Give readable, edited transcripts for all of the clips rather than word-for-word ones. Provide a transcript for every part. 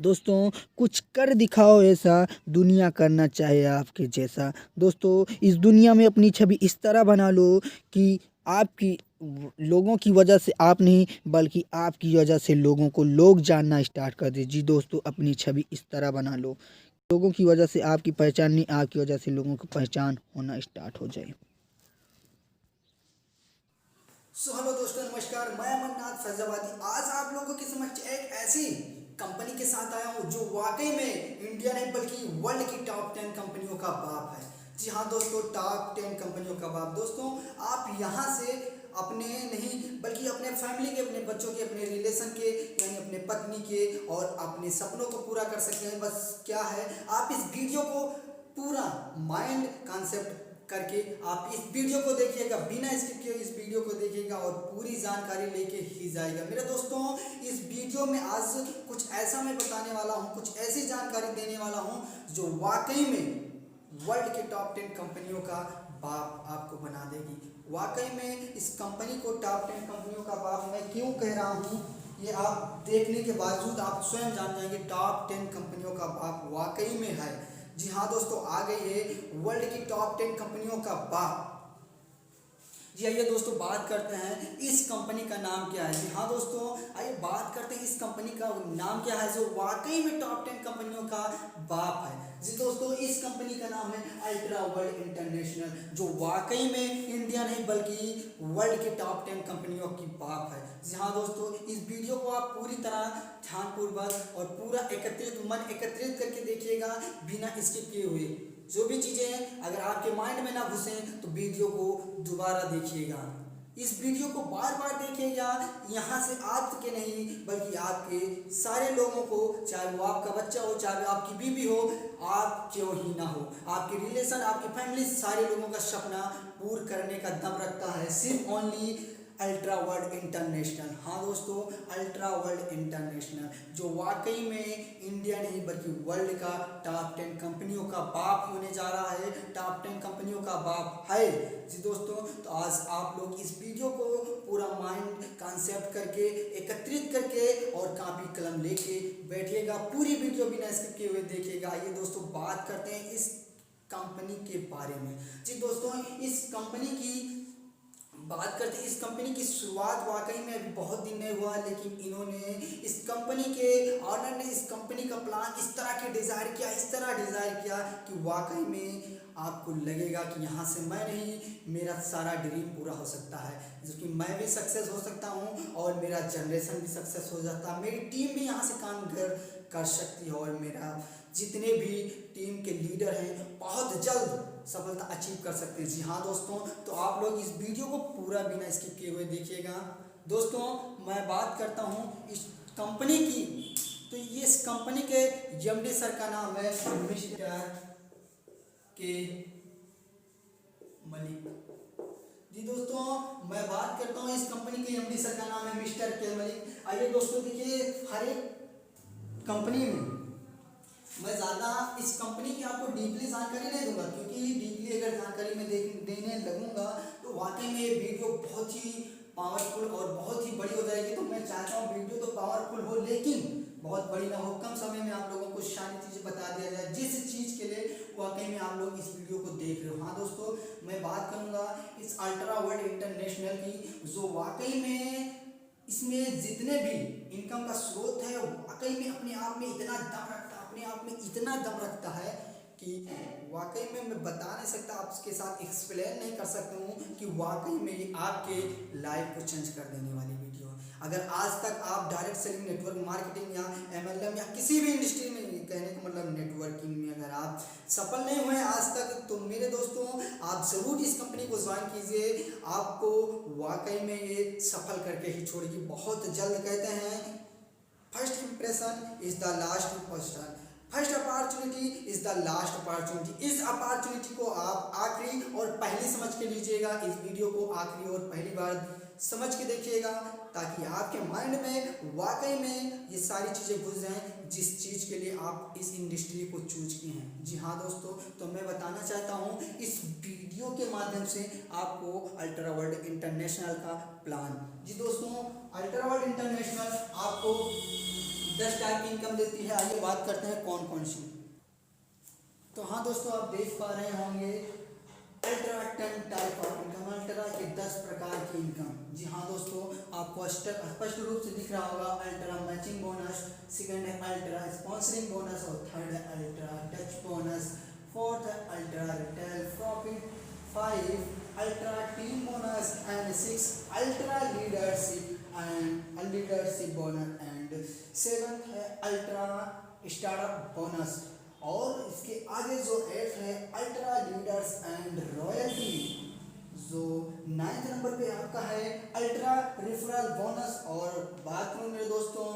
दोस्तों कुछ कर दिखाओ ऐसा, दुनिया करना चाहे आपके जैसा। दोस्तों इस दुनिया में अपनी छवि इस तरह बना लो कि आपकी लोगों की वजह से आप नहीं, बल्कि आपकी वजह से लोगों को लोग जानना स्टार्ट कर दे। जी दोस्तों, अपनी छवि इस तरह बना लो, लोगों की वजह से आपकी पहचान नहीं, आपकी वजह से लोगों की पहचान होना स्टार्ट हो जाए। हेलो दोस्तों, नमस्कार। मैं अमरनाथ फैजाबादी आज आप लोगों के समक्ष एक ऐसी कंपनी के साथ आया हूँ जो वाकई में इंडिया नहीं बल्कि वर्ल्ड की टॉप 10 कंपनियों का बाप है। जी हाँ दोस्तों, टॉप 10 कंपनियों का बाप। दोस्तों आप यहाँ से अपने नहीं बल्कि अपने फैमिली के, अपने बच्चों के, अपने रिलेशन के, यानी अपने पत्नी के और अपने सपनों को पूरा कर सकते हैं। बस क्या है, आप इस वीडियो को पूरा माइंड कॉन्सेप्ट करके आप इस वीडियो को देखिएगा, बिना स्किप किए इस वीडियो को देखिएगा और पूरी जानकारी लेके ही जाएगा। मेरे दोस्तों, इस वीडियो में आज कुछ ऐसा मैं बताने वाला हूँ, कुछ ऐसी जानकारी देने वाला हूँ जो वाकई में वर्ल्ड के टॉप 10 कंपनियों का बाप आपको बना देगी। वाकई में इस कंपनी को टॉप 10 कंपनियों का बाप मैं क्यों कह रहा हूँ, ये आप देखने के बावजूद आप स्वयं जान जाएंगे। टॉप 10 कंपनियों का बाप वाकई में है। जी हाँ दोस्तों, आ गई है वर्ल्ड की टॉप 10 कंपनियों का बाप। जी आइए दोस्तों, बात करते हैं इस कंपनी का नाम क्या है। जी हाँ दोस्तों, आइए बात करते हैं इस कंपनी का नाम क्या है जो वाकई में टॉप 10 कंपनियों का बाप है। जी दोस्तों, इस कंपनी का नाम है अल्ट्रा वर्ल्ड इंटरनेशनल, जो वाकई में इंडिया नहीं बल्कि वर्ल्ड के टॉप 10 कंपनियों की बाप है। जी हाँ दोस्तों, इस वीडियो को आप पूरी तरह ध्यानपूर्वक और पूरा मन एकत्रित करके देखिएगा, बिना स्किप किए हुए। जो भी चीज़ें हैं अगर आपके माइंड में ना घुसें तो वीडियो को दोबारा देखिएगा। इस वीडियो को बार बार देखिएगा। यहाँ से आपके नहीं बल्कि आपके सारे लोगों को, चाहे वो आपका बच्चा हो, चाहे आपकी बीवी हो, आप क्यों ही ना हो, आपके रिलेशन, आपकी फैमिली, सारे लोगों का सपना पूर्ण करने का दम रखता है सिर्फ ओनली अल्ट्रा वर्ल्ड इंटरनेशनल। हाँ दोस्तों, अल्ट्रा वर्ल्ड इंटरनेशनल जो वाकई में इंडिया नहीं बल्कि वर्ल्ड का टॉप 10 कंपनियों का बाप होने जा रहा है, टॉप 10 कंपनियों का बाप है। जी दोस्तों, तो आज आप लोग इस वीडियो को पूरा माइंड कॉन्सेप्ट करके, एकत्रित करके और कापी कलम लेके बैठिएगा, पूरी वीडियो बिना स्किप किए हुए देखिएगा। आइए दोस्तों, बात करते हैं इस कंपनी के बारे में। जी दोस्तों, इस कंपनी की बात करते हैं। इस कंपनी की शुरुआत वाकई में अभी बहुत दिन नहीं हुआ, लेकिन इन्होंने, इस कंपनी के ऑनर ने इस कंपनी का प्लान इस तरह के डिज़ायर किया, इस तरह डिज़ायर किया कि वाकई में आपको लगेगा कि यहाँ से मैं नहीं, मेरा सारा ड्रीम पूरा हो सकता है, जो कि मैं भी सक्सेस हो सकता हूँ और मेरा जनरेशन भी सक्सेस हो जाता है, मेरी टीम भी यहाँ से काम कर सकती है और मेरा जितने भी टीम के लीडर हैं बहुत जल्द सफलता अचीव कर सकते हैं। जी हाँ दोस्तों, तो आप लोग इस वीडियो को पूरा बिना स्किप किए हुए देखिएगा। दोस्तों मैं बात करता हूँ इस कंपनी की, तो ये इस कंपनी के एमडी सर का नाम है मिस्टर के मलिक। जी दोस्तों, मैं बात करता हूँ इस कंपनी के एमडी सर का नाम है मिस्टर के मलिक। आइए दोस्तों, देखिए हर एक कंपनी में मैं ज़्यादा इस कंपनी की आपको डीपली जानकारी नहीं दूंगा, क्योंकि डीपली अगर जानकारी मैं देने लगूंगा तो वाकई में ये वीडियो बहुत ही पावरफुल और बहुत ही बड़ी हो जाएगी। तो मैं चाहता हूँ वीडियो तो पावरफुल हो लेकिन बहुत बड़ी ना हो, कम समय में आप लोगों को सारी चीज़ें बता दिया जाए जिस चीज़ के लिए वाकई में आप लोग इस वीडियो को देख रहे हो। हाँ दोस्तों, मैं बात करूँगा इस अल्ट्रा वर्ल्ड इंटरनेशनल की, जो वाकई में इसमें जितने भी इनकम का स्रोत है वाकई में अपने आप में इतना दम रखता है, अपने आप में इतना दम रखता है कि वाकई में मैं बता नहीं सकता, आपके साथ एक्सप्लेन नहीं कर सकता हूँ कि वाकई में ये आपके लाइफ को चेंज कर देने वाली वीडियो है। अगर आज तक आप डायरेक्ट सेलिंग, नेटवर्क मार्केटिंग या एमएलएम या किसी भी इंडस्ट्री में, कहने का मतलब नेटवर्किंग में अगर आप सफल नहीं हुए आज तक, तो मेरे दोस्तों आप ज़रूर इस कंपनी को ज्वाइन कीजिए। आपको वाकई में ये सफल करके ही छोड़ेगी। बहुत जल्द कहते हैं first impression is the last person, first opportunity is the last opportunity. इस अपॉर्चुनिटी को आप आखिरी और पहली समझ के लीजिएगा। इस वीडियो को आखिरी और पहली बार समझ के देखिएगा ताकि आपके माइंड में वाकई में ये सारी चीज़ें घुस जाएं जिस चीज़ के लिए आप इस इंडस्ट्री को चूज किए हैं। जी हाँ दोस्तों, तो मैं बताना चाहता हूँ इस वीडियो के माध्यम से आपको अल्ट्रा वर्ल्ड इंटरनेशनल का प्लान। जी दोस्तों, अल्ट्रा वर्ल्ड इंटरनेशनल आपको 10 टाइप की इनकम देती है। आइए बात करते हैं कौन कौन सी। तो हाँ दोस्तों, आप देख पा रहे होंगे ultra 10 type of income, ultra के 10 प्रकार की इनकम। जी हाँ दोस्तों, आपको स्पष्ट रूप से दिख रहा होगा। अल्ट्रा मैचिंग बोनस, सेकंड है अल्ट्रा स्पॉन्सरिंग बोनस और थर्ड है अल्ट्रा टच बोनस, फोर्थ है ultra retail profit, 5 ultra team bonus and 6 ultra leadership bonus and 7th है अल्ट्रा स्टार्टअप बोनस। और इसके आगे जो 8 है अल्ट्रा लीडर्स एंड रॉयल्टी। जो 9th नंबर पे आपका है अल्ट्रा रेफरल बोनस। और बात करूँ मेरे दोस्तों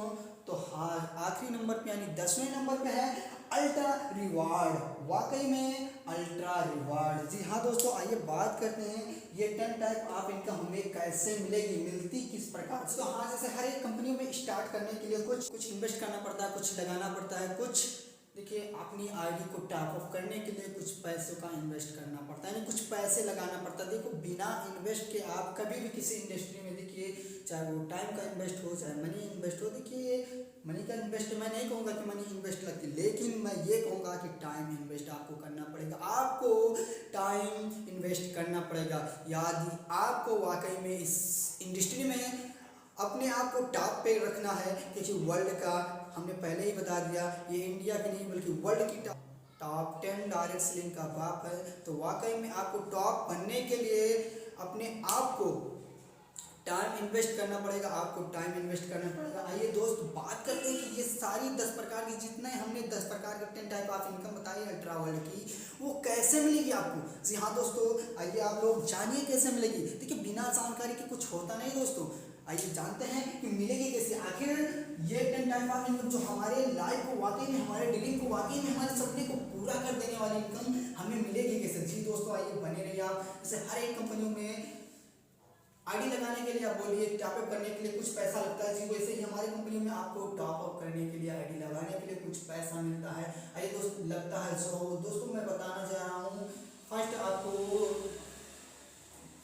तो हाँ, आखिरी नंबर पे यानी 10वें नंबर पे है अल्ट्रा रिवार्ड। वाकई में अल्ट्रा रिवार्ड। जी हाँ दोस्तों, आइए बात करते हैं ये 10 टाइप ऑफ इनकम हमें कैसे मिलेगी, मिलती किस प्रकार से। तो हाँ, जैसे हर एक कंपनियों में स्टार्ट करने के लिए कुछ इन्वेस्ट करना पड़ता है, कुछ लगाना पड़ता है, कुछ देखिए अपनी आईडी को टॉप अप करने के लिए कुछ पैसों का इन्वेस्ट करना पड़ता है, यानी कुछ पैसे लगाना पड़ता है। देखो, बिना इन्वेस्ट के आप कभी भी किसी इंडस्ट्री में देखिए, चाहे वो टाइम का इन्वेस्ट हो चाहे मनी इन्वेस्ट हो, देखिए मनी का इन्वेस्ट मैं नहीं कहूँगा कि मनी इन्वेस्ट लगती, लेकिन मैं ये कहूँगा कि टाइम इन्वेस्ट आपको करना पड़ेगा। आपको टाइम इन्वेस्ट करना पड़ेगा यदि आपको वाकई में इस इंडस्ट्री में अपने आप को टॉप पे रखना है। क्योंकि वर्ल्ड का, हमने पहले ही बता दिया, ये इंडिया की नहीं बल्कि वर्ल्ड की टॉप 10 डायरेक्ट सेलिंग का बाप है। तो वाकई में आपको टॉप बनने के लिए अपने आप को टाइम इन्वेस्ट करना पड़ेगा, आपको टाइम इन्वेस्ट करना पड़ेगा। आइए दोस्त, बात करते हैं कि ये सारी 10 प्रकार की, जितने हमने 10 प्रकार के 10 टाइप ऑफ इनकम बताई अल्ट्रा वर्ल्ड की, वो कैसे मिलेगी आपको। जी हाँ दोस्तों, आइए आप लोग जानिए कैसे मिलेगी। देखिए, बिना जानकारी के कुछ होता नहीं दोस्तों। आइए जानते हैं कि मिलेगी कैसे। आखिर ये 10 टाइप ऑफ इनकम जो हमारे लाइफ को वाकई में, हमारे ड्रीम को वाकई में, हमारे सपने को पूरा कर देने वाली इनकम हमें मिलेगी कैसे। जी दोस्तों, आइए बने रहिए आप। जैसे हर एक कंपनियों में आईडी लगाने के लिए आप बोलिए, टॉप अप करने के लिए कुछ पैसा लगता है। जी वैसे ही हमारी कंपनी में आपको टॉप अप करने के लिए, आईडी लगाने के लिए कुछ पैसा मिलता है। आइए दोस्त, लगता है जो दोस्तों मैं बताना चाह रहा हूँ। फर्स्ट आपको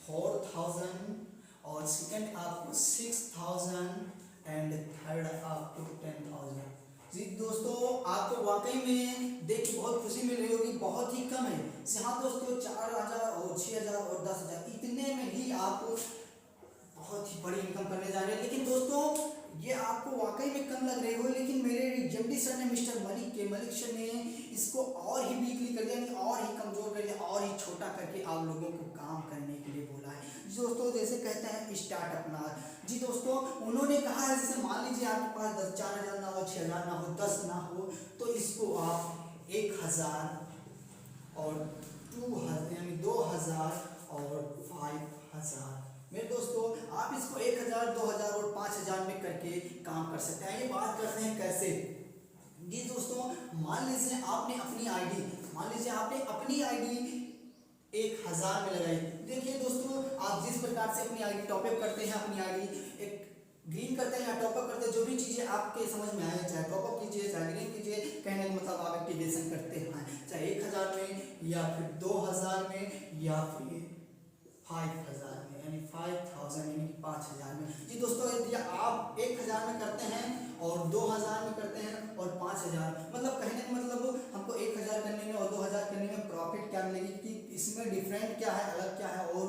4000 और सेकंड आपको 6000 एंड थर्ड आपको 10,000। जी दोस्तों, आपको वाकई में देख के बहुत खुशी मिल रही होगी, बहुत ही कम है। हाँ दोस्तों, 4000 और 6000 और 10,000 इतने में ही आप बहुत ही बड़ी इनकम करने जा रहे हैं। लेकिन दोस्तों, ये आपको वाकई में कम लग रही हो, लेकिन मेरे जमडी सर ने, मिस्टर मलिक सर ने इसको और ही वीकली कर दिया, और ही कमजोर कर दिया, और ही छोटा करके आप लोगों को काम करने के लिए बोला है। दोस्तों, जैसे कहते हैं स्टार्ट अपना। जी दोस्तों, उन्होंने कहा है, जैसे मान लीजिए आपके पास 4,000 ना हो, 6,000 ना हो, 10 ना हो, तो इसको आप 1,000 और 2,000 यानी 2,000 और 5,000, मेरे दोस्तों, आप इसको 1,000, 2,000 और 5,000 में करके काम कर सकते हैं। ये बात करते हैं कैसे। जी दोस्तों, मान लीजिए आपने अपनी आईडी 1,000 में लगाई। देखिए दोस्तों, आप जिस प्रकार से अपनी आईडी टॉपअप करते हैं, अपनी आईडी एक ग्रीन करते हैं या टॉपअप करते हैं, जो भी चीज़ें आपके समझ में आए, चाहे टॉपअप कीजिए चाहे ग्रीन कीजिए, कहने का मतलब आप एक्टिवेशन करते हैं, चाहे 1,000 में या फिर 2,000 में या फिर 5,000 में, यानी 5,000 यानी 5,000 में। जी दोस्तों, यदि आप 1,000 में करते हैं और 2,000 में करते हैं और 5,000, मतलब कहने का मतलब हमको 1,000 करने में और 2,000 करने में प्रॉफिट क्या मिलेगी, कि इसमें डिफरेंट क्या है, अलग क्या है, और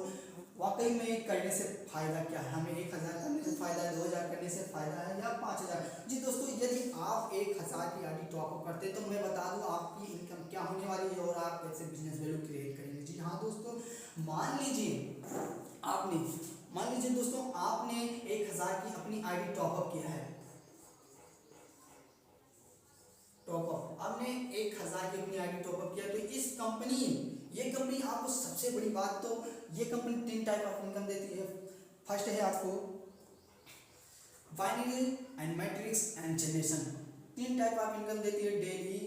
वाकई में करने से फायदा क्या है। हमें 1,000 करने से फायदा है, 2,000 करने से फायदा है, या 5,000। जी दोस्तों, यदि आप 1,000 की आईडी टॉपअप करते हैं तो मैं बता दूं आपकी इनकम क्या होने वाली है और आप कैसे बिजनेस वैल्यू क्रिएट करेंगे। जी हाँ दोस्तों, मान लीजिए दोस्तों, आपने 1,000 की अपनी आईडी टॉपअप किया है। आपने 1,000 की अपनी आईडी टॉपअप किया, तो ये कंपनी आपको, सबसे बड़ी बात तो ये कंपनी 3 टाइप ऑफ इनकम देती है। फर्स्ट है आपको binary and matrix and generation, 3 type of income देती है। डेली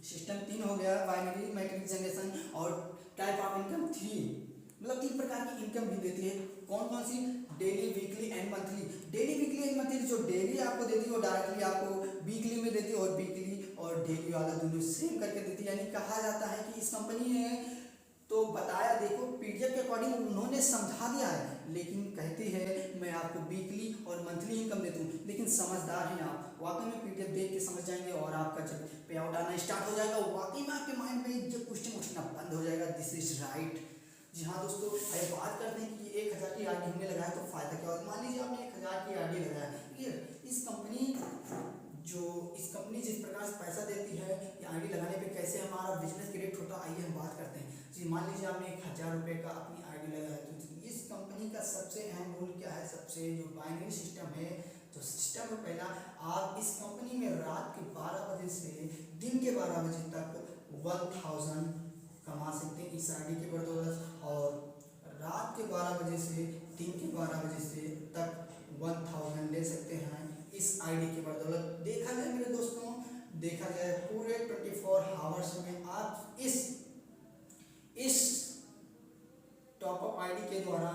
सिस्टम 3 हो गया, बाइनरी मैट्रिक्स जनरेशन, और टाइप ऑफ इनकम 3, मतलब 3 प्रकार की इनकम भी देती है। कौन कौन सी? Daily, weekly and monthly. Daily, weekly and monthly, जो डेली आपको देती है वो डायरेक्टली आपको वीकली में देती है, और वीकली और डेली वाला दोनों सेम करके देती है। यानी कहा जाता है कि इस कंपनी ने तो बताया, देखो पीडीएफ के अकॉर्डिंग उन्होंने समझा दिया है, लेकिन कहती है मैं आपको वीकली और मंथली इनकम देता हूँ। लेकिन समझदार हैं आप, वाकई में पीडीएफ देख के समझ जाएंगे और आपका जब पे आउट आना स्टार्ट हो जाएगा, वाकई में आपके माइंड में जो क्वेश्चन उठना बंद हो जाएगा, दिस इज राइट। जी हाँ दोस्तों, अरे बात करते हैं कि 1000 की आरडी हमने लगाया तो फायदा क्या होगा। मान लीजिए आपने 1000 की आरडी लगाया, ठीक है, इस कंपनी जिस प्रकार से पैसा देती है या आईडी लगाने पे कैसे हमारा बिजनेस क्रिएट होता है, आइए हम बात करते हैं। जी मान लीजिए आपने 1000 रुपये का अपनी आईडी लगाया, तो इस कंपनी का सबसे अहम रूल क्या है, सबसे जो बाइनरी सिस्टम है, जो सिस्टम है पहला, आप इस कंपनी में रात के 12 बजे से दिन के 12 बजे तक 1000 कमा सकते हैं इस आईडी के बदौलत, और रात के 12 बजे से दिन के 12 बजे से तक 1000 ले सकते हैं इस आईडी के बदौलत। देखा जाए मेरे दोस्तों, देखा जाए पूरे 24 आवर्स में आप इस टॉपअप आईडी के द्वारा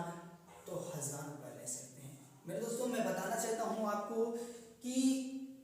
तो 1000 रुपये ले सकते हैं। मेरे दोस्तों मैं बताना चाहता हूँ आपको कि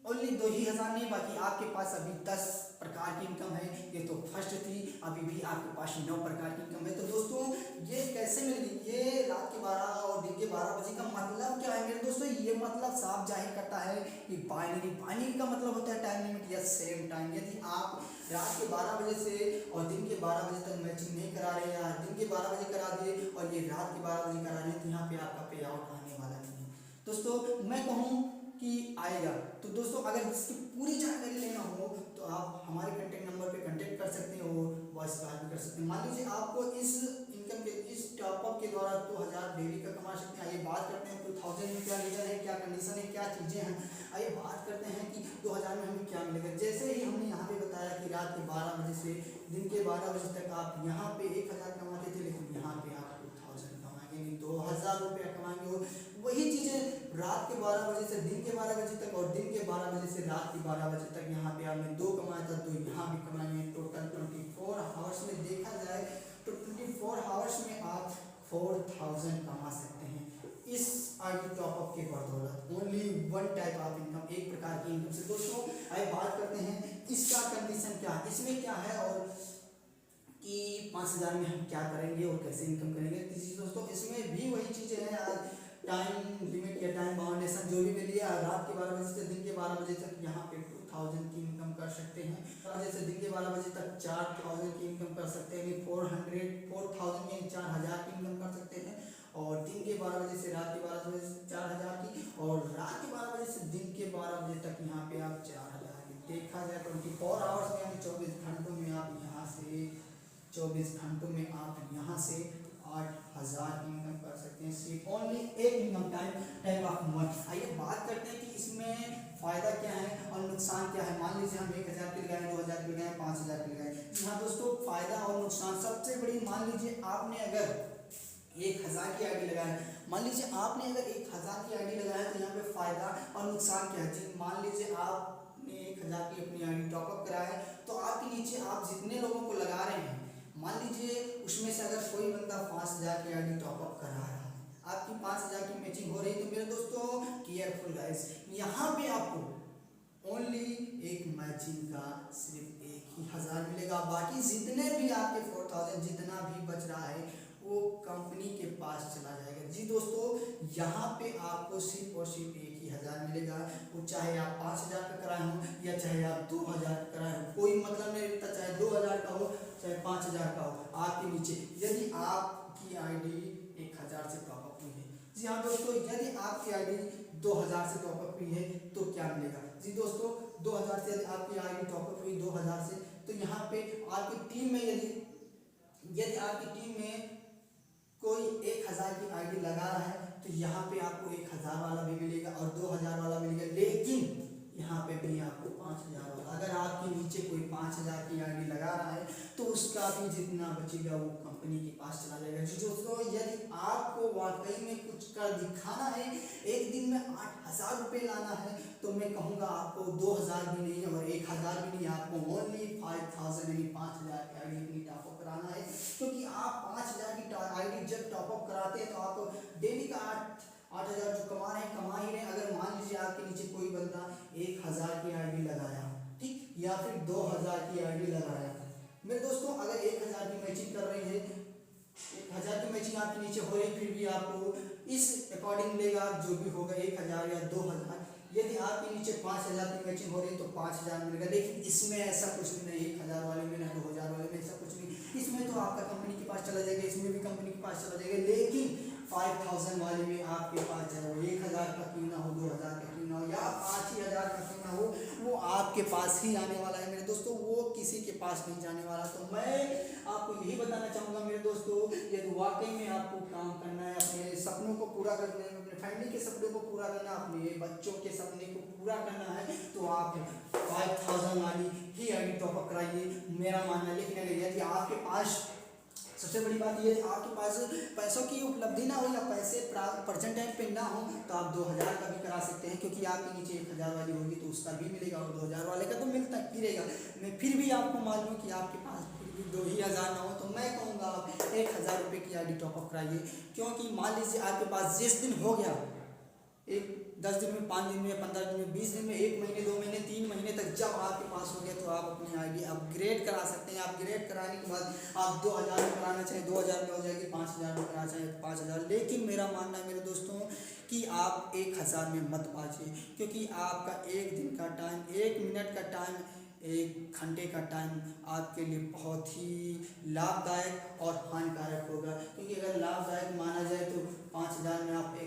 ओनली 2 ही 1000 नहीं, बाकी आपके पास अभी 10 प्रकार की इनकम है। ये तो फर्स्ट थी, अभी भी आपके पास 9 प्रकार की इनकम है। तो दोस्तों ये कैसे मिलेगी, ये रात के 12 और दिन के 12 बजे का मतलब क्या है मेरे दोस्तों, ये मतलब साफ जाहिर करता है कि बाइनरी का मतलब होता है टाइम लिमिट या सेम टाइम। यदि आप रात के 12 बजे से और दिन के 12 बजे तक मैचिंग नहीं करा रहे, या दिन के 12 बजे करा दिए और ये रात के 12 बजे करा रहे हैं, तो यहाँ पे आपका पे आउट आने वाला नहीं है। दोस्तों मैं कहूँ कि आएगा, तो दोस्तों अगर इसकी पूरी जानकारी लेना हो तो आप हमारे कंटेक्ट नंबर पे कांटेक्ट कर सकते हो, वॉइस कॉल भी कर सकते हैं। मान लीजिए आपको इस इनकम के इस टॉपअप के द्वारा 2000 डेली का कमा सकते हैं। आइए बात करते हैं 2000 में क्या रीजन है, क्या कंडीशन है, क्या चीज़ें हैं। आइए बात करते हैं कि 2000 में हमें क्या मिलेगा। जैसे ही हमने यहाँ पे बताया कि रात के 12 बजे से दिन के 12 बजे तक आप यहाँ पे 1000 कमाते थे, लेकिन यहाँ पे आप 2000 कमाएंगे, 2000 रुपया कमाएंगे। और वही चीज़ें रात के 12 बजे से दिन के 12 बजे तक और दिन के 12 बजे से रात के 12 बजे तक यहाँ पे आपने 2 कमाया था, तो यहाँ भी कमाएंगे। टोटल 24 आवर्स में देखा जाए तो 24 आवर्स में आप 4000 कमा सकते हैं इस आईडी टॉपअप के बदौलत। Only one type of income, एक प्रकार की इनकम से। दोस्तों आइए बात करते हैं इसका कंडीशन क्या है, इसमें क्या है, और कि 5000 में हम क्या करेंगे और कैसे इनकम करेंगे। दोस्तों इसमें भी वही चीज़ें हैं, आज टाइम लिमिट या टाइम बाउंडेशन जो भी मिली है, रात के 12 बजे से दिन के 12 बजे तक यहाँ पे 2000 की इनकम कर सकते हैं। जैसे दिन के 12 बजे तक 4000 की इनकम कर सकते हैं, 4000 यानी 4000 की इनकम कर सकते हैं। और दिन के 12 बजे से रात के 12 बजे से 4000 की, और रात के 12 बजे से दिन के 12 बजे तक यहाँ पे आप 4000 की। देखा जाए 24 आवर्स में यानी 24 घंटों में आप यहाँ से 24 घंटों में आप यहाँ से 8000 इनकम कर सकते हैं, सिर्फ ओनली एक इनकम टाइप ऑफ मंथ। आइए बात करते हैं कि इसमें फ़ायदा क्या है और नुकसान क्या है। मान लीजिए हम 1000 के लगाएं, 2000 के लगाएं, 5000 के लगाएं। हाँ दोस्तों, फ़ायदा और नुकसान सबसे बड़ी, मान लीजिए आपने अगर 1000 की आईडी लगाया, मान लीजिए आपने अगर 1000 की आईडी लगाया, तो यहाँ पे फ़ायदा और नुकसान क्या है। मान लीजिए आपने 1000 की अपनी आईडी टॉपअप कराया है, तो आपके नीचे आप जितने लोगों को लगा रहे हैं, मान लीजिए उसमें से अगर कोई बंदा 5000 की आईडी टॉपअप करा रहा है, आपकी 5000 की मैचिंग हो रही है, तो मेरे दोस्तों केयरफुल गाइस, यहाँ पे आपको ओनली एक मैचिंग का सिर्फ 1000 मिलेगा। बाकी जितने भी आपके 4000 जितना भी बच रहा है वो कंपनी के पास चला जाएगा। जी दोस्तों, यहाँ पे आपको सिर्फ और सिर्फ 1000 मिलेगा, वो चाहे आप 5000 का कराए हो या चाहे आप 2000 का कराए हो, कोई मतलब नहीं रखता, चाहे 2000 का हो चाहे 5000 का हो। आपके नीचे यदि आपकी आईडी 1000 से टॉपअप हुई है, जी हाँ दोस्तों, यदि आपकी आईडी 2000 से टॉपअप हुई है तो क्या मिलेगा। जी दोस्तों, 2000 से यदि आपकी आईडी टॉपअप हुई 2000 से, तो यहाँ पे आपकी टीम में यदि आपकी टीम में कोई 1000 की आईडी लगा रहा है, तो यहाँ पे आपको 1000 वाला भी मिलेगा और 2000 वाला मिलेगा, लेकिन यहाँ पे भी आपको 5000 वाला। अगर आपके नीचे कोई 5000 की आईडी लगा रहा है, तो उसका भी जितना बचेगा वो कंपनी के पास चला जाएगा। जी दोस्तों, यदि आपको वाकई में कुछ कर दिखाना है, एक दिन में 8000 रुपये लाना है, तो मैं कहूँगा आपको 2000 भी नहीं और 1000 भी नहीं, आपको ओनली 5000 यानी 5000 की आईडी अपनी टॉपअप कराना है। क्योंकि आप 5000 की आईडी जब टॉपअप कराते हैं तो आप डेली का 8000 जो कमा रहे हैं कमा ही रहे हैं। अगर मान लीजिए आपके नीचे कोई बंदा 1000 की आईडी लगाया, ठीक, या फिर 2000 की आईडी लगाया, मेरे दोस्तों अगर 1000 की मैचिंग कर रही है पोस्टिंग आपके नीचे हो रही, फिर भी आपको इस अकॉर्डिंग लेगा, जो भी होगा 1000 या 2000। यदि आपके नीचे 5000 की मैचिंग हो रही तो 5000 मिलेगा। लेकिन इसमें ऐसा कुछ भी नहीं, 1000 वाले में ना 2000 वाले में ऐसा कुछ नहीं। इसमें तो आपका कंपनी के पास चला जाएगा, इसमें भी कंपनी के पास चला जाएगा। लेकिन 5000 वाले में आपके पास चाहे वो 1000 का क्यों ना हो, 2000 का क्यों ना हो, या 5000 का क्यों ना हो, वो आपके पास ही आने वाला है मेरे दोस्तों, वो किसी के पास नहीं जाने वाला। तो मैं आपको यही बताना चाहूँगा मेरे दोस्तों, यदि वाकई में आपको काम करना है, अपने सपनों को पूरा करना है, अपने फैमिली के सपनों को पूरा करना है, अपने बच्चों के सपने को पूरा करना है, तो आप 5000 वाली ही आईडी टॉपअप कराइए, मेरा मानना है। लेकिन अगर यदि आपके पास, सबसे बड़ी बात ये, आपके पास पैसों की उपलब्धि ना हो या पैसे प्रेजेंट टाइम पे ना हो, तो आप 2000 का भी करा सकते हैं, क्योंकि आपके नीचे 1000 वाली होगी तो उसका भी मिलेगा, और 2000 वाले का तो मिलता ही रहेगा। मैं फिर भी आपको मालूम कि आपके पास फिर भी 2000 ना हो, तो मैं कहूँगा आप 1000 रुपये की आईडी टॉपअप कराइए। क्योंकि मान लीजिए आपके पास 10 दिन हो गया, एक 10 दिन में, 5 दिन में, 15 दिन में, 20 दिन में, 1 महीने, 2 महीने, 3 महीने तक जब आपके पास हो गया, तो आप अपनी आईडी अपग्रेड करा सकते हैं। अपग्रेड कराने के बाद आप 2000 में कराना चाहें 2000 में हो जाएगी, 5000 में कराना चाहें 5000। लेकिन मेरा मानना है मेरे दोस्तों कि आप 1000 में मत बाजिए, क्योंकि आपका 1 दिन का टाइम, 1 मिनट का टाइम, 1 घंटे का टाइम आपके लिए बहुत ही लाभदायक और हानिकारक होगा। क्योंकि अगर लाभदायक माना जाए तो 5000 में आप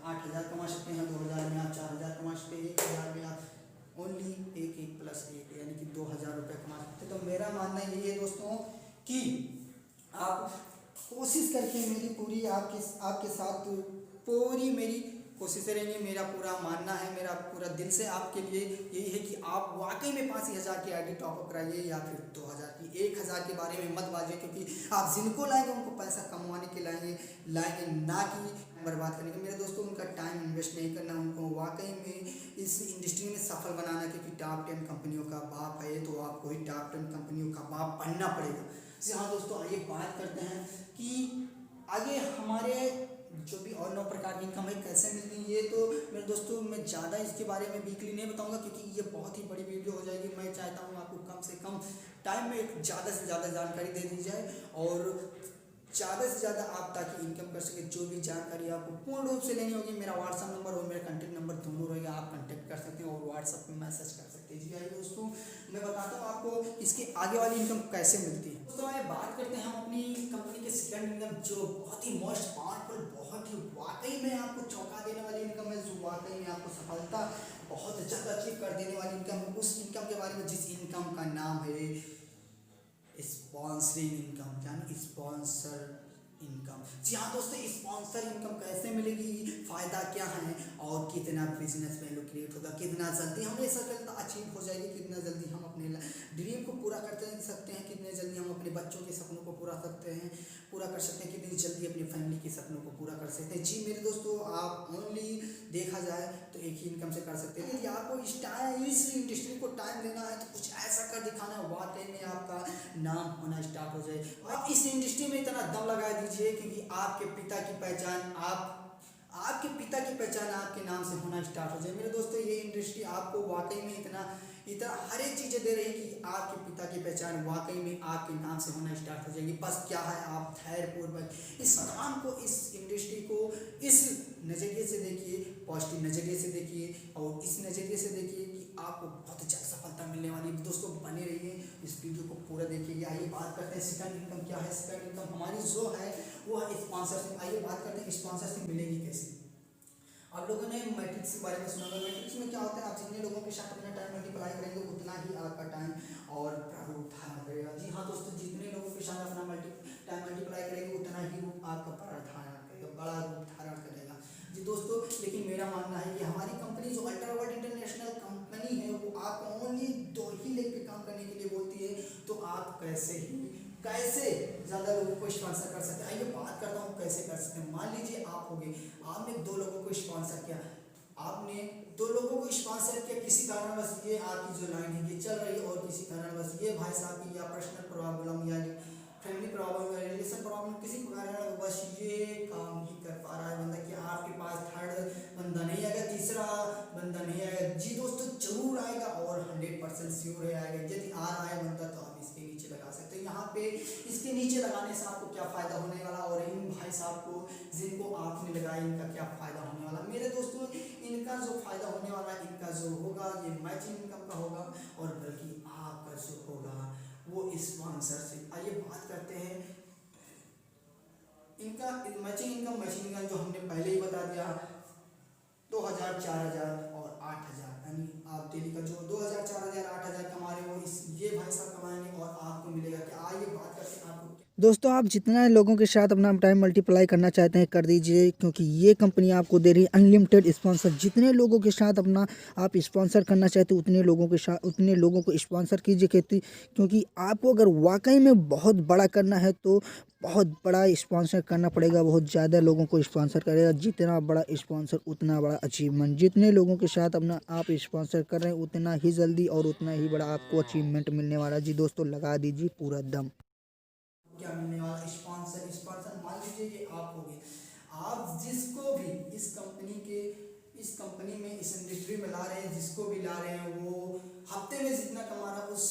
8000 कमा सकते हैं, 2000 में आप 4000 कमा सकते हैं, 1000 में आप ओनली 1 प्लस 1 यानी कि 2000 रुपये कमा सकते हैं। तो मेरा मानना यही है दोस्तों कि आप कोशिश करके, मेरी पूरी आपके साथ पूरी मेरी कोशिशें रहेंगी। मेरा पूरा मानना है, मेरा पूरा दिल से आपके लिए यही है कि आप वाकई में 5000 की आईडी टॉपअप कराइए, या फिर 2000 की। 1000 के बारे में मत बाजिए, क्योंकि आप जिनको लाएंगे उनको पैसा कमाने के लाएंगे, ना कि बर्बाद करने के। मेरे दोस्तों, उनका टाइम इन्वेस्ट नहीं करना, उनको वाकई में इस इंडस्ट्री में सफल बनाना, क्योंकि टॉप 10 कंपनियों का बाप है, तो आपको ही टॉप 10 कंपनियों का बाप बनना पड़ेगा। जी हाँ दोस्तों, आइए बात करते हैं कि आगे हमारे जो भी और 9 प्रकार की इनकम है कैसे मिलती है। ये तो मेरे दोस्तों मैं ज़्यादा इसके बारे में वीकली नहीं बताऊंगा, क्योंकि ये बहुत ही बड़ी वीडियो हो जाएगी। मैं चाहता हूँ आपको कम से कम टाइम में एक ज़्यादा से ज़्यादा जानकारी दे दी जाए, और ज़्यादा से ज़्यादा आप ताकि इनकम कर सके। जो भी जानकारी आपको पूर्ण रूप से लेनी होगी, मेरा व्हाट्सअप नंबर और मेरा कॉन्टैक्ट नंबर दोनों रहेगा, आप कॉन्टैक्ट कर सकते हैं और व्हाट्सअप पे मैसेज कर सकते हैं। जी आइए दोस्तों, मैं बताता हूँ आपको इसके आगे वाली इनकम कैसे मिलती है। दोस्तों आइए बात करते हैं हम अपनी कंपनी के सेकंड इनकम, जो बहुत ही मोस्ट पावरफुल, बहुत ही वाकई में आपको चौंका देने वाली इनकम है, जो वाकई में आपको सफलता बहुत जल्द अचीव कर देने वाली इनकम है। उस इनकम के बारे में जिस इनकम का नाम है स्पॉन्सरिंग इनकम, यानी स्पॉन्सर इनकम। जी हाँ दोस्तों, स्पॉन्सर इनकम कैसे मिलेगी, फ़ायदा क्या है, और कितना बिजनेस वैल्यू क्रिएट होगा, कितना जल्दी हमें सफलता अचीव हो जाएगी, कितना जल्दी हम अपने ड्रीम को पूरा करते सकते हैं, कितने जल्दी हम अपने बच्चों के सपनों को पूरा कर सकते हैं, कितनी जल्दी अपनी फैमिली के सपनों को पूरा कर सकते हैं। जी मेरे दोस्तों, आप ओनली देखा जाए तो एक ही इनकम से कर सकते हैं। यदि आपको इस इंडस्ट्री को टाइम देना है, तो कुछ ऐसा कर दिखाना है वाकई में आपका नाम होना स्टार्ट हो जाए। आप इस इंडस्ट्री में इतना दम लगा दीजिए, क्योंकि आपके पिता की पहचान आपके नाम से होना स्टार्ट हो जाए। मेरे दोस्तों, ये इंडस्ट्री आपको वाकई में इतना हर एक चीज़ें दे रही है कि आपके पिता की पहचान वाकई में आपके नाम से होना स्टार्ट हो जाएगी। बस क्या है, आप धैर्यपूर्वक इस काम को, इस इंडस्ट्री को इस नज़रिए से देखिए, पॉजिटिव नज़रिए से देखिए, और इस नज़रिए से देखिए कि आपको बहुत जल्द सफलता मिलने वाली है। दोस्तों बने रहिए, इस वीडियो को पूरा देखिए। आइए बात करते हैं सेकंड इनकम क्या है। सेकंड इनकम हमारी जो है वो है स्पॉन्सरशिप। आइए बात करते हैं स्पॉन्सरशिप मिलेगी कैसे। आप लोगों ने मैट्रिक्स के बारे में सुना होगा। मैट्रिक्स में क्या होता है, आप जितने लोगों के साथ अपना टाइम मल्टीप्लाई करेंगे, उतना ही आपका टाइम और प्रारूप धारण करेगा। जी हाँ दोस्तों, जितने लोगों के साथ अपना टाइम मल्टीप्लाई करेंगे, उतना ही वो आपका प्रावधान करेगा, बड़ा रूप धारण करेगा। जी दोस्तों, लेकिन मेरा मानना है कि हमारी कंपनी जो अल्ट्रा वर्ल्ड इंटरनेशनल कंपनी है, वो आपको ओनली 2 ही लेग पे काम करने के लिए बोलती है। तो आप कैसे ज़्यादा लोगों को स्पॉन्सर कर सकते हैं। आइए बात करता हूँ कैसे कर सकते हैं। मान लीजिए आपने 2 लोगों को स्पॉन्सर किया, किसी कारणवश ये आपकी जो लाइन है ये चल रही है, और किसी कारणवश ये भाई साहब की या पर्सनल प्रॉब्लम या फैमिली प्रॉब्लम या रिलेशन प्रॉब्लम, किसी कारणवश ये काम नहीं कर पा रहा है बंदा, कि आपके पास थर्ड बंदा नहीं आएगा, तीसरा बंदा नहीं आएगा। जी दोस्तों, जरूर आएगा, और 100% श्योर है आएगा। यदि आ रहा है बंदा, तो आप इसके नीचे लगा सकते हैं। यहाँ पे इसके नीचे लगाने से आपको क्या फ़ायदा होने वाला, और इन भाई साहब को, जिनको आपने लगाया इनका क्या फ़ायदा होने वाला। मेरे दोस्तों इनका जो फ़ायदा होने वाला है, इनका जो होगा ये मैचिंग इनकम का होगा, और बल्कि आपका जो होगा वो स्पॉन्सरशिप। आइए बात करते हैं इनका मैचिंग इनकम जो हमने पहले ही बता दिया, 2000, 4000 और 8000, यानी आप डेली का जो 2000, 4000, 8000 कमा रहे हो, इस ये भाई साहब कमाएंगे और आपको मिलेगा क्या। आइए बात करते हैं आपको। दोस्तों आप जितना लोगों के साथ अपना टाइम मल्टीप्लाई करना चाहते हैं कर दीजिए, क्योंकि ये कंपनी आपको दे रही है अनलिमिटेड स्पॉन्सर। जितने लोगों के साथ अपना आप स्पॉन्सर करना चाहते हैं उतने लोगों को स्पॉन्सर कीजिए, क्योंकि आपको अगर वाकई में बहुत बड़ा करना है तो बहुत बड़ा स्पॉन्सर करना पड़ेगा, बहुत ज़्यादा लोगों को स्पॉन्सर करेगा। जितना बड़ा स्पॉन्सर उतना बड़ा अचीवमेंट। जितने लोगों के साथ अपना आप स्पॉन्सर कर रहे हैं उतना ही जल्दी और उतना ही बड़ा आपको अचीवमेंट मिलने वाला है। जी दोस्तों लगा दीजिए पूरा दम। क्या मिलने वाला स्पॉन्सर। स्पॉन्सर मान लीजिए कि आप हो गए, आप जिसको भी इस कंपनी में इस इंडस्ट्री में ला रहे हैं, जिसको भी ला रहे हैं, वो हफ्ते में जितना कमा रहा है उस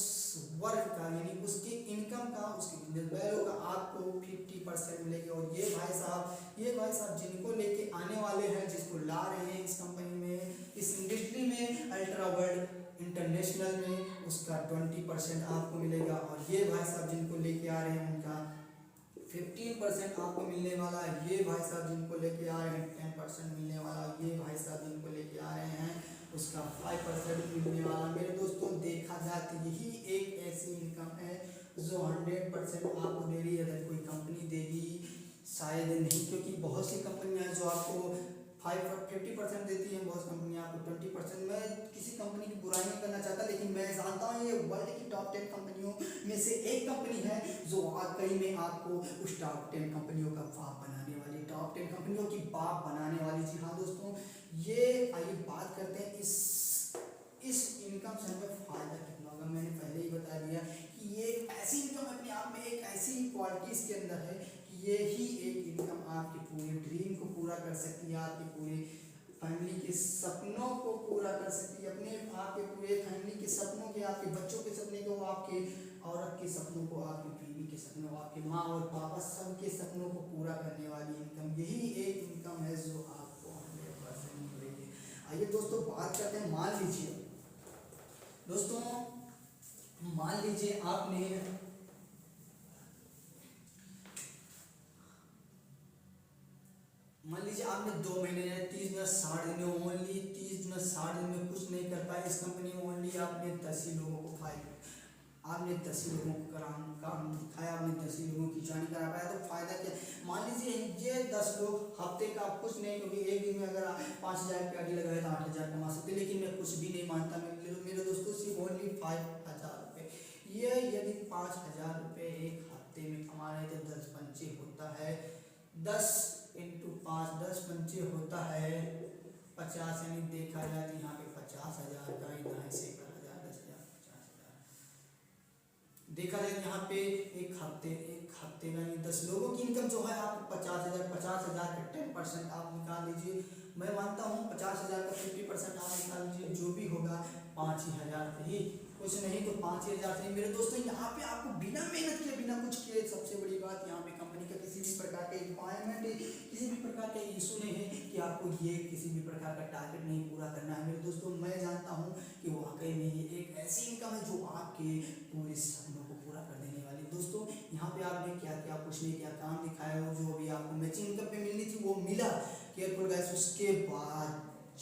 वर्क का, यानी उसकी इनकम का, उसकी बिजनेस वैल्यू का आपको 50% मिलेगी। और ये भाई साहब जिनको लेके आने वाले हैं, जिसको ला रहे हैं इस कंपनी में, इस इंडस्ट्री में, अल्ट्रा वर्ल्ड इंटरनेशनल में, उसका 20% आपको मिलेगा। और ये भाई साहब जिनको लेके आ रहे हैं उनका 15% आपको मिलने वाला है। ये भाई साहब जिनको लेके आ रहे हैं 10% मिलने वाला। ये भाई साहब जिनको लेके आ रहे हैं उसका 5% मिलने वाला। मेरे दोस्तों देखा जाए तो यही एक ऐसी इनकम है जो 100% आपको दे रही है। अगर कोई कंपनी देगी शायद नहीं, क्योंकि बहुत सी कंपनियां हैं जो आपको 50% देती हैं, बहुत कंपनियां आपको 20%। मैं किसी कंपनी की बुराई नहीं करना चाहता, लेकिन मैं जानता हूँ ये वर्ल्ड की टॉप 10 कंपनियों में से एक कंपनी है जो वाकई में आपको उस टॉप 10 कंपनियों का बाप बनाने वाली, टॉप 10 कंपनियों की बाप बनाने वाली। जी हाँ दोस्तों, ये आइए बात करते हैं इस इनकम से हमें फ़ायदा कितना होगा। मैंने पहले ही बता दिया कि ये एक ऐसी इनकम अपने आप में एक ऐसी क्वालिटी इसके अंदर है कि ये ही एक इनकम आपके पूरे ड्रीम को पूरा कर सकती है, आपके पूरे फैमिली के सपनों को पूरा कर सकती है, अपने आपके पूरे फैमिली के सपनों के, आपके बच्चों के सपने को, आपके औरत के सपनों को, आपकी बीवी के सपनों, आपके माँ और पापा सबके सपनों को पूरा करने वाली इनकम, यही एक इनकम है जो आपको 100% मिलेगी। आइए दोस्तों बात करते हैं। मान लीजिए आपने 2 महीने या 30 दिन 60 दिन में, ओनली 30 दिन 60 दिन में कुछ नहीं कर पाए इस कंपनी में। ओनली आपने 10 ही लोगों को काम दिखाया, आपने 10 ही लोगों की ज्वाइनिंग करा पाया, तो फायदा क्या। मान लीजिए ये 10 लोग हफ्ते का कुछ नहीं, क्योंकि एक दिन में अगर 5000 की आईडी लगाए तो 8000 कमा सकते, लेकिन मैं कुछ भी नहीं मानता। मेरे दोस्तों सिर्फ ओनली 5000 रुपये, ये यदि 5000 रुपये एक हफ्ते में कमा रहे थे, 10 पंचे होता है, 10 इंटू 5, 10 पंचे होता है 50, यानी देखा जाए तो यहाँ पे 50,000 का इतना ऐसे कर 10,000, 10,000, 50,000 देखा जाए यहाँ पे एक हफ्ते का, यानी 10 लोगों की इनकम जो है आपको 50,000 का 10% आप निकाल लीजिए। मैं मानता हूँ 50,000 का 50% आप निकाल लीजिए, जो भी होगा 5,000 ही, कुछ नहीं तो 5,000 से। मेरे दोस्तों यहाँ पे आपको बिना मेहनत किए, बिना कुछ किए, सबसे बड़ी बात यहाँ पे कंपनी का किसी भी प्रकार के रिक्वायरमेंट, किसी भी प्रकार का इशू नहीं है कि आपको ये किसी भी प्रकार का टारगेट नहीं पूरा करना है। मेरे दोस्तों मैं जानता हूँ कि वाकई में ये एक ऐसी इनकम है जो आपके पूरे सपनों को पूरा कर देने वाली। दोस्तों यहाँ पे आपने क्या क्या कुछ नहीं क्या काम दिखाया हो, जो भी आपको मैचिंग इनकम पे मिलनी थी वो मिला, केयरफुल गाइस। उसके बाद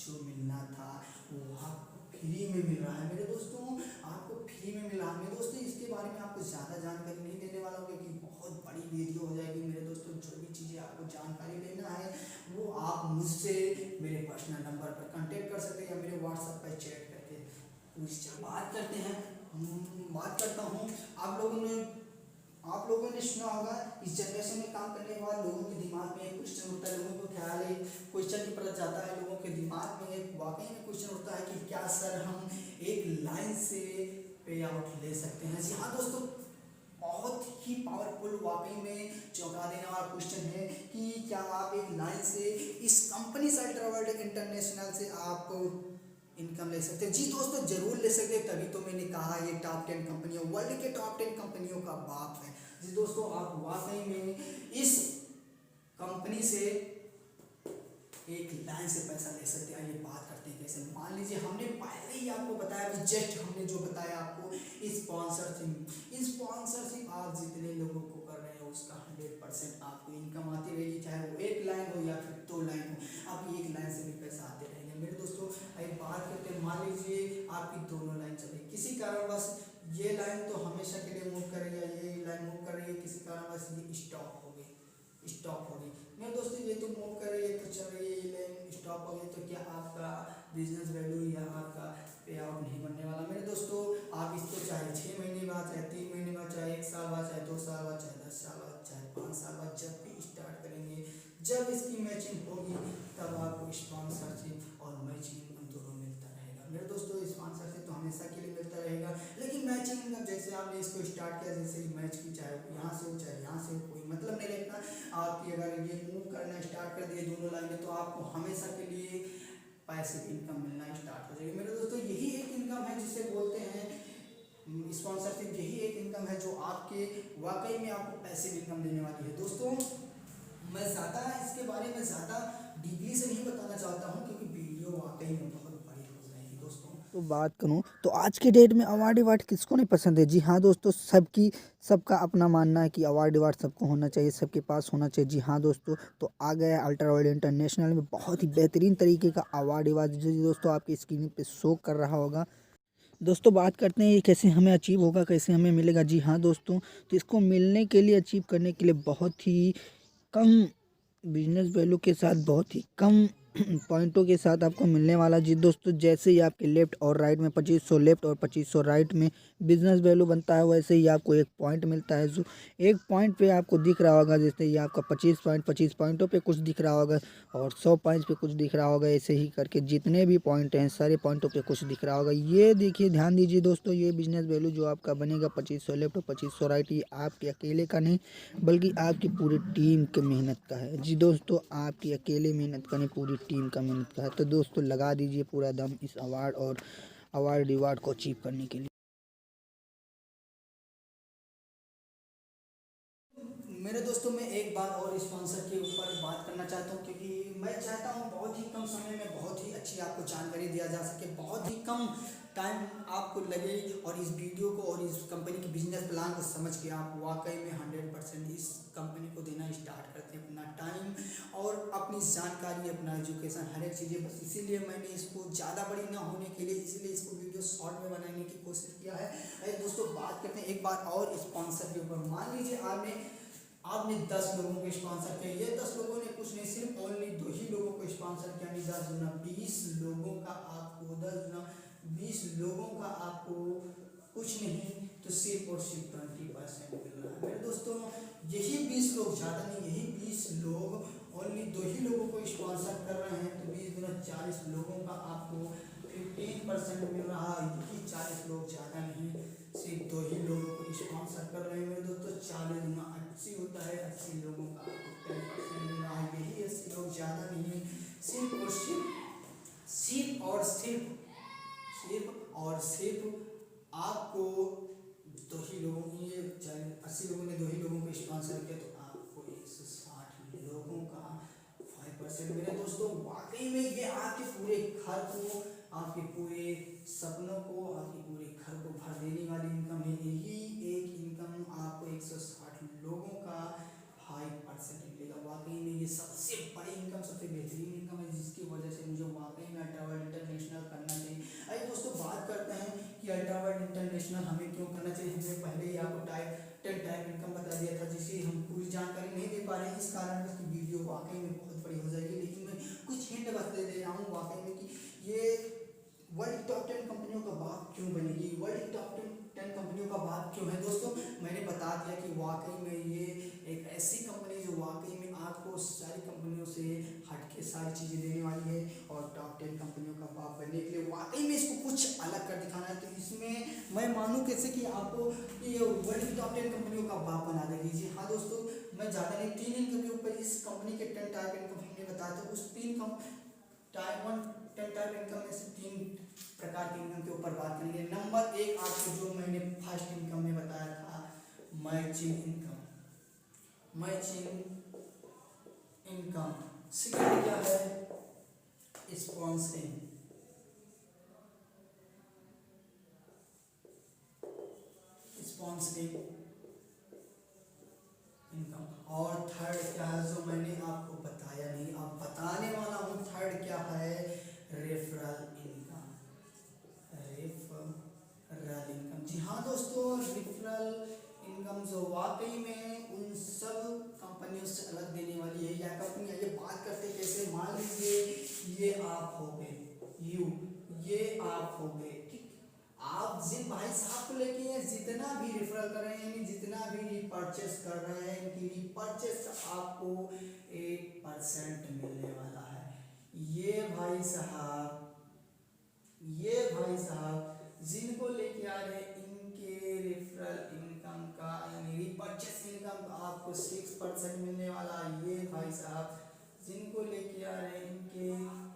जो मिलना था वो आपको फ्री में मिल रहा है। मेरे दोस्तों आपको फ्री में मिल रहा है। मेरे दोस्तों इसके बारे में आपको ज़्यादा जानकारी नहीं देने वाला हूँ, क्योंकि बहुत बड़ी वीडियो हो जाएगी। मेरे दोस्तों जो भी चीज़ें आपको जानकारी लेना है वो आप मुझसे मेरे पर्सनल नंबर पर कांटेक्ट कर सकते हैं या मेरे व्हाट्सएप पर चैट करके पूछ। बात करते हैं, बात करता हूँ। आप लोगों ने सुना होगा इस जनरेशन में काम करने के बाद लोगों के दिमाग में एक क्वेश्चन उठता है, लोगों को ख्याल है क्वेश्चन की पता जाता है, लोगों के दिमाग में एक वाकई में क्वेश्चन उठता है कि क्या सर हम एक लाइन से पे आउट ले सकते हैं। जी हाँ दोस्तों, बहुत ही पावरफुल, वाकई में चौंका देने वाला क्वेश्चन है कि क्या आप एक लाइन से इस कंपनी से, अल्ट्रा वर्ल्ड इंटरनेशनल से आप इनकम ले सकते हैं। जी दोस्तों जरूर ले सकते हैं, तभी तो मैंने कहा ये टॉप 10 कंपनियों, वर्ल्ड के टॉप 10 कंपनियों का बाप है। जी दोस्तों आप वाकई में इस कंपनी कहीं से एक लाइन से पैसा ले सकते हैं। आइए बात करते हैं कैसे। मान लीजिए हमने पहले ही आपको बताया, अभी जस्ट हमने जो बताया आपको स्पॉन्सरशिप आप जितने लोगों को कर रहे हैं उसका 100% आपको इनकम आती रहेगी, चाहे वो एक लाइन हो या फिर 2 लाइन हो, आपकी एक लाइन से भी पैसा आते रहेंगे। मेरे दोस्तों एक बात करते हैं, मान लीजिए आपकी दोनों लाइन चल रही, किसी कारणवश ये लाइन तो हमेशा के लिए मूव कर रही है, ये लाइन मूव कर रही है, किसी कारणवश ये स्टॉप हो गई। मेरे दोस्तों ये तो मूव कर रही है तो चल रही है, ये लाइन स्टॉप हो गई तो क्या आपका बिजनेस वैल्यू या आपका पे आउट नहीं बनने वाला। मेरे दोस्तों आप इसको चाहे 6 महीने बाद, चाहे 3 महीने बाद, चाहे 1 साल बाद, चाहे 2 साल बाद, चाहे 10 साल बाद, चाहे 5 साल बाद, जब भी स्टार्ट करेंगे, जब इसकी मैचिंग होगी तब आपको स्पॉन्सरशिप और मैचिंग इनकम दोनों मिलता रहेगा। मेरे दोस्तों स्पॉन्सरशिप तो हमेशा के लिए मिलता रहेगा, लेकिन मैचिंग इनकम जैसे आपने इसको स्टार्ट किया, जैसे ही मैच की, चाहे यहाँ से हो चाहे यहाँ से हो, कोई मतलब नहीं रहता। आपकी अगर ये मूव करना स्टार्ट कर दिए दोनों लाइनें तो आपको हमेशा के लिए पैसे की इनकम मिलना स्टार्ट हो जाएगी। मेरे दोस्तों यही एक इनकम है जिसे बोलते हैं स्पॉन्सरशिप। यही एक इनकम है जो आपके वाकई में आपको पैसे की इनकम देने वाली है। दोस्तों मैं ज़्यादा इसके बारे में ज़्यादा डीपली से नहीं बताना चाहता हूँ क्योंकि वीडियो वाकई में बहुत बड़ी हो जाएगी। दोस्तों तो बात करूं तो आज के डेट में अवार्ड किसको नहीं पसंद है। जी हाँ दोस्तों, सबका अपना मानना है कि अवार्ड सबको होना चाहिए, सबके पास होना चाहिए। जी हाँ दोस्तों, तो आ गया है अल्ट्रा वर्ल्ड इंटरनेशनल में बहुत ही बेहतरीन तरीके का अवार्ड जो दोस्तों आपकी स्क्रीन पे शो कर रहा होगा। दोस्तों बात करते हैं ये कैसे हमें अचीव होगा, कैसे हमें मिलेगा। जी हाँ दोस्तों, तो इसको मिलने के लिए, अचीव करने के लिए बहुत ही कम बिजनेस वैल्यू के साथ, बहुत ही कम पॉइंटों के साथ आपको मिलने वाला। जी दोस्तों, जैसे ही आपके लेफ्ट और राइट में 2500 लेफ्ट और 2500 राइट में बिजनेस वैल्यू बनता है, वैसे ही आपको एक पॉइंट मिलता है। जो एक पॉइंट पे आपको दिख रहा होगा, जैसे ही आपका 25 पॉइंटों पे कुछ दिख रहा होगा और 100 पॉइंट्स पे कुछ दिख रहा होगा, ऐसे ही करके जितने भी पॉइंट हैं सारे पॉइंटों पे कुछ दिख रहा होगा। ये देखिए, ध्यान दीजिए दोस्तों, ये बिजनेस वैल्यू जो आपका बनेगा 2500 लेफ्ट और 2500 राइट, ये आपके अकेले का नहीं बल्कि आपकी पूरी टीम की मेहनत का है। जी दोस्तों, आपकी अकेले मेहनत का नहीं, पूरी टीम का मेहनत का है। तो दोस्तों लगा दीजिए पूरा दम इस अवार्ड को अचीव करने के लिए। मेरे दोस्तों मैं एक बार और स्पॉन्सर के ऊपर बात करना चाहता हूँ क्योंकि मैं चाहता हूँ बहुत ही कम समय में बहुत ही अच्छी आपको जानकारी दिया जा सके, बहुत ही कम टाइम आपको लगे और इस वीडियो को और इस कंपनी के बिजनेस प्लान को समझ के आप वाकई में 100% इस कंपनी को देना स्टार्ट करते हैं, अपना टाइम और अपनी जानकारी, अपना एजुकेशन, हर एक चीज़ें। बस इसीलिए मैंने इसको ज़्यादा बड़ी ना होने के लिए इसलिए इसको वीडियो शॉर्ट में बनाने की कोशिश किया है। दोस्तों बात करते हैं एक बार और स्पॉन्सर के ऊपर। मान लीजिए आपने 10 लोगों को स्पॉन्सर किया, ये 10 लोगों ने कुछ नहीं, सिर्फ ओनली 2 ही लोगों को स्पॉन्सर किया, नहीं 10 गुना 20 लोगों का आपको 10 गुना 20 लोगों का आपको कुछ नहीं तो सिर्फ और सिर्फ 20% मिल रहा है। मेरे दोस्तों यही 20 लोग, ज़्यादा नहीं, यही 20 लोग ओनली 2 ही लोगों को स्पॉन्सर कर रहे हैं तो 20 गुना 40 लोगों का आपको 15% मिल रहा है। यही 40 लोग, ज़्यादा नहीं, सिर्फ 2 ही लोगों को स्पॉन्सर कर रहे हैं। मेरे दोस्तों 40 गुना 80 होता है, 80 लोगों का आपको 10% मिल रहा है। यही 80 लोग, ज़्यादा नहीं, सिर्फ और सिर्फ और सिर्फ सिर्फ और सिर्फ आपको 2 ही लोगों की, 80 लोगों ने 2 ही लोगों को स्पॉन्सर किया तो आपको 160 लोगों का 5%। मेरे दोस्तों वाकई में ये आपके पूरे घर को, आपके पूरे सपनों को, आपके पूरे घर को भर देने वाली इनकम है। यही एक इनकम आपको 160 लोगों का 5% मिलेगा। वाकई में ये सबसे बड़ी इनकम, सबसे बेहतरीन इनकम है जिसकी वजह से मुझे वाकई में अल्ट्रा वर्ल्ड इंटरनेशनल करना चाहिए। आइए दोस्तों बात करते हैं कि अल्ट्रा वर्ल्ड इंटरनेशनल हमें क्यों करना चाहिए। हमने पहले ही आपको 10 टाइप इनकम बता दिया था जिसे हम पूरी जानकारी नहीं दे पा रहे हैं, इस कारण की वीडियो वाकई में बहुत बड़ी हो जाएगी, लेकिन मैं कुछ हिंट बस दे रहा हूँ वाकई में कि ये वर्ल्ड टॉप 10 कंपनियों का बाप क्यों बनेगी, वर्ल्ड टॉप 10 कंपनियों का बाप क्यों है। दोस्तों मैंने बता दिया कि वाकई में ये एक ऐसी कंपनी जो वाकई में आपको सारी कंपनियों से हटके सारी चीज़ें देने वाली है और टॉप 10 कंपनियों का बाप बनने के लिए वाकई में इसको कुछ अलग कर दिखाना है। तो इसमें मैं मानूँ कैसे कि आपको ये वर्ल्ड की टॉप 10 कंपनियों का बाप बना देगी। जी हाँ दोस्तों, मैं ज़्यादा नहीं, 3 इनकम के ऊपर इस कंपनी के 10 टाइप इनकम हमने बताया था, उस 10 टाइप इनकम में से 3 प्रकार की इनकम के ऊपर बात करेंगे। नंबर 1 आपको जो मैंने फर्स्ट इनकम में बताया था, matching income. Matching income. Second क्या है, स्पॉन्सरिंग। Sponsoring income. और थर्ड क्या है जो मैंने आपको बताया नहीं, अब बताने वाला हूँ। थर्ड क्या है, रेफरल इनकम। रेफरल इनकम, जी हाँ दोस्तों, रेफरल इनकम जो वाकई में उन सब कंपनियों से अलग देने वाली है। या कंपनी ये बात करते कैसे, मान लीजिए ये आप हो गए, ये आप हो गए, ठीक। आप जिन भाई साहब को लेके ये जितना भी रेफरल कर रहे हैं, यानी जितना भी रीपर्चेस कर रहे हैं, इनकी रीपर्चेस का आपको 8% मिलने वाला है। ये भाई साहब जिनको लेके आ रहे हैं, इनके रेफरल इनकम का यानी रीपर्चेस इनकम का आपको 6% मिलने वाला है। ये भाई साहब जिनको लेके आ रहे हैं, इनके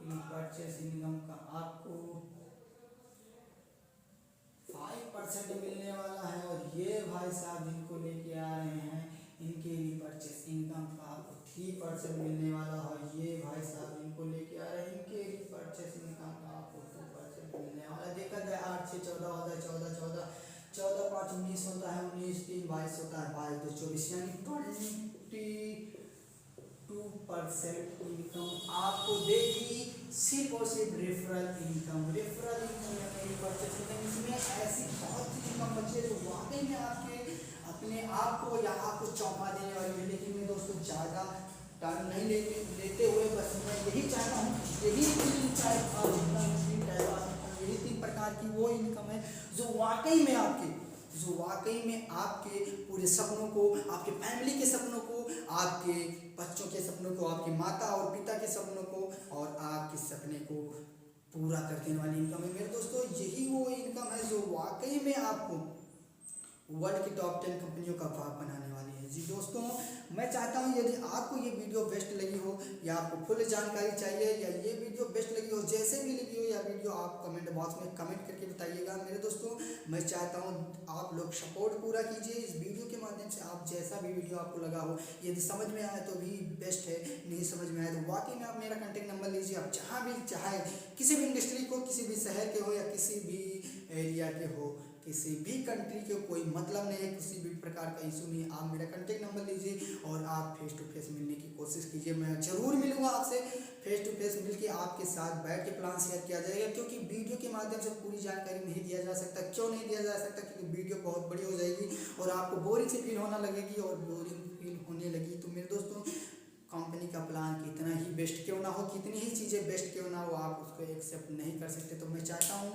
रीपर्चेस इनकम का आपको 5% मिलने वाला है। और ये भाई साहब जिनको लेके आ रहे हैं, इनके रीपर्चेस इनकम का आपको 3% मिलने वाला है। ये भाई साहब जिनको लेके आ रहे हैं, इनके रीपर्चेस इनकम का आपको 2% मिलने वाला है। देखा जाए 8 से 14 होता है, 14 5 19 होता है, 19 3 22 होता है, 22 2 24 यानी 22% इनकम आपको देगी सिर्फ और सिर्फ रेफरल इनकम। रेफरल इनकम या मेरी परचेस इनकम, इसमें ऐसी बहुत सी इनकम बची है जो वाकई में आपके अपने आप को या आपको चौंका देने वाली है। लेकिन मैं दोस्तों ज़्यादा टाइम नहीं लेते हुए बस मैं यही चाहता हूँ, यही तीन प्रकार की वो इनकम है जो वाकई में आपके पूरे सपनों को, आपके फैमिली के सपनों को, आपके बच्चों के सपनों को, आपके माता और पिता के सपनों को और आपके सपने को पूरा कर देने वाली इनकम है। मेरे दोस्तों यही वो इनकम है जो वाकई में आपको वर्ल्ड की टॉप 10 कंपनियों का भाग बनाने वाली है। जी दोस्तों, मैं चाहता हूं यदि आपको ये वीडियो बेस्ट लगी हो या आपको फुल जानकारी चाहिए या ये वीडियो बेस्ट लगी हो, जैसे भी लगी हो या वीडियो, आप कमेंट बॉक्स में कमेंट करके बताइएगा। मेरे दोस्तों मैं चाहता हूं आप लोग सपोर्ट पूरा कीजिए इस वीडियो के माध्यम से। आप जैसा भी वीडियो आपको लगा हो, यदि समझ में आए तो भी बेस्ट है, नहीं समझ में आए तो वाकई में आप मेरा कॉन्टैक्ट नंबर लीजिए। आप जहाँ भी चाहे, किसी भी इंडस्ट्री को, किसी भी शहर के हो या किसी भी एरिया के हो, किसी भी कंट्री के कोई मतलब नहीं है, किसी भी प्रकार का इशू नहीं है, आप मेरा कॉन्टैक्ट नंबर लीजिए और आप फेस टू फेस मिलने की कोशिश कीजिए। मैं ज़रूर मिलूंगा आपसे, फेस टू फेस मिल के आपके साथ बैठ के प्लान शेयर किया जाएगा। क्योंकि वीडियो के माध्यम से पूरी जानकारी नहीं दिया जा सकता। क्यों नहीं दिया जा सकता? क्योंकि वीडियो बहुत बड़ी हो जाएगी और आपको बोरिंग से फील होना लगेगी, और बोरिंग फील होने लगी तो मेरे दोस्तों कंपनी का प्लान कितना ही बेस्ट क्यों ना हो, कितनी ही चीज़ें बेस्ट क्यों ना हो, आप उसको एक्सेप्ट नहीं कर सकते। तो मैं चाहता हूँ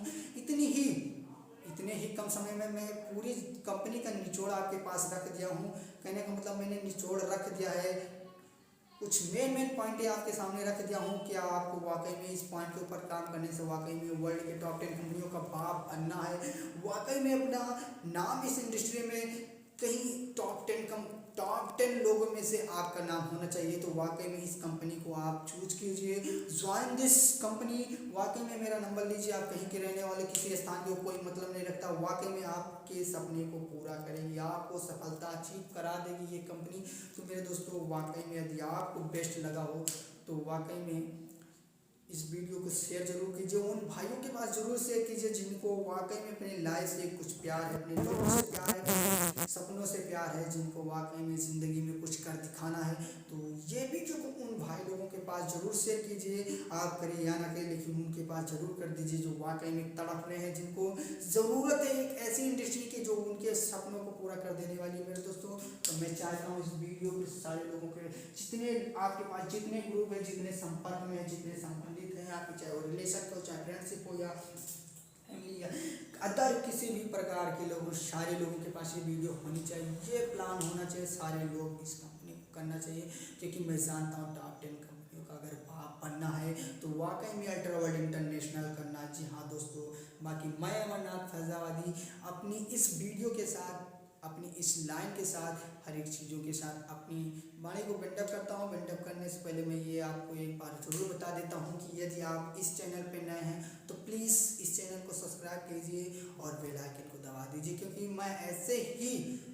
इतने ही कम समय में मैं पूरी कंपनी का निचोड़ आपके पास रख दिया हूँ। कहने का मतलब मैंने निचोड़ रख दिया है, कुछ मेन पॉइंट आपके सामने रख दिया हूँ। क्या आपको वाकई में इस पॉइंट के ऊपर काम करने से वाकई में वर्ल्ड के टॉप 10 कंपनियों का बाप बनना है, वाकई में अपना नाम इस इंडस्ट्री में कहीं टॉप 10 लोगों में से आपका नाम होना चाहिए, तो वाकई में इस कंपनी को आप चूज कीजिए, ज्वाइन दिस कंपनी। वाकई में मेरा नंबर लीजिए। आप कहीं के रहने वाले, किसी स्थान को कोई मतलब नहीं रखता, वाकई में आपके सपने को पूरा करेगी, आपको सफलता अचीव करा देगी ये कंपनी। तो मेरे दोस्तों वाकई में यदि आपको बेस्ट लगा हो तो वाकई में इस वीडियो को शेयर जरूर कीजिए, उन भाइयों के पास जरूर शेयर कीजिए जिनको वाकई में अपनी लाइफ से कुछ प्यार है, अपने लोगों से प्यार है, सपनों से प्यार है, जिनको वाकई में ज़िंदगी में कुछ कर दिखाना है। तो ये वीडियो को उन भाई लोगों के पास जरूर शेयर कीजिए। आप करें या ना करें, लेकिन उनके पास जरूर कर दीजिए जो वाकई में तड़प रहे हैं, जिनको ज़रूरत है एक ऐसी इंडस्ट्री की जो उनके सपनों को पूरा कर देने वाली है। मेरे दोस्तों तो मैं चाहता हूँ इस वीडियो को सारे लोगों के, जितने आपके पास जितने ग्रुप है, जितने संपर्क में है, जितने संबंधित हैं आपके, चाहे वो रिलेशन हो, चाहे फ्रेंडशिप हो या फैमिली या अदर किसी भी प्रकार के लोग, सारे लोगों के पास ये वीडियो होनी चाहिए, ये प्लान होना चाहिए, सारे लोग इस कंपनी को करना चाहिए। क्योंकि मैं जानता हूँ टॉप 10 कंपनियों का अगर बाप बनना है तो वाकई में अल्ट्रा वर्ल्ड इंटरनेशनल करना। जी हाँ दोस्तों, बाकी मैं अमरनाथ फैजाबादी अपनी इस वीडियो के साथ, अपनी इस लाइन के साथ हर एक चीज़ों के साथ अपनी वाणी को बिल्डअप करता हूँ। बिल्डअप करने से पहले मैं ये आपको एक बार ज़रूर बता देता हूँ कि यदि आप इस चैनल पे नए हैं तो प्लीज़ इस चैनल को सब्सक्राइब कीजिए और बेल आइकन को दबा दीजिए, क्योंकि मैं ऐसे ही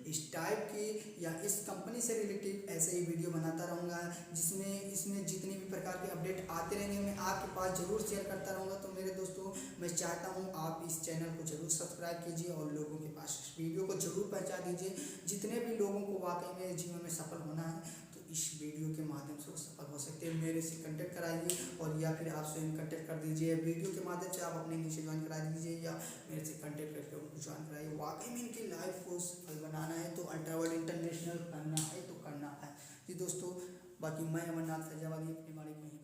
इस टाइप की या इस कंपनी से रिलेटेड ऐसे ही वीडियो बनाता रहूँगा, जिसमें इसमें जितनी भी प्रकार के अपडेट आते रहेंगे मैं आपके पास ज़रूर शेयर करता रहूँगा। तो मेरे दोस्तों, मैं चाहता हूँ आप इस चैनल को ज़रूर सब्सक्राइब कीजिए और लोगों के पास इस वीडियो को ज़रूर पहुँचा दीजिए। जितने भी लोगों को वाकई में जीवन में सफल होना है तो इस वीडियो के माध्यम से वो सफल हो सकते हैं। मेरे से कंटेक्ट कराइए और या फिर आप स्वयं कंटेक्ट कर दीजिए। वीडियो के माध्यम से आप अपने नीचे ज्वाइन करा दीजिए या मेरे से कंटेक्ट करके उनको ज्वाइन कराइए। वाकई में इनकी लाइफ को सफल बनाना है तो अल्ट्रा वर्ल्ड इंटरनेशनल करना है तो करना है जी दोस्तों। बाकी मैं अमरनाथ फैजाबादी अपनी बाड़ी में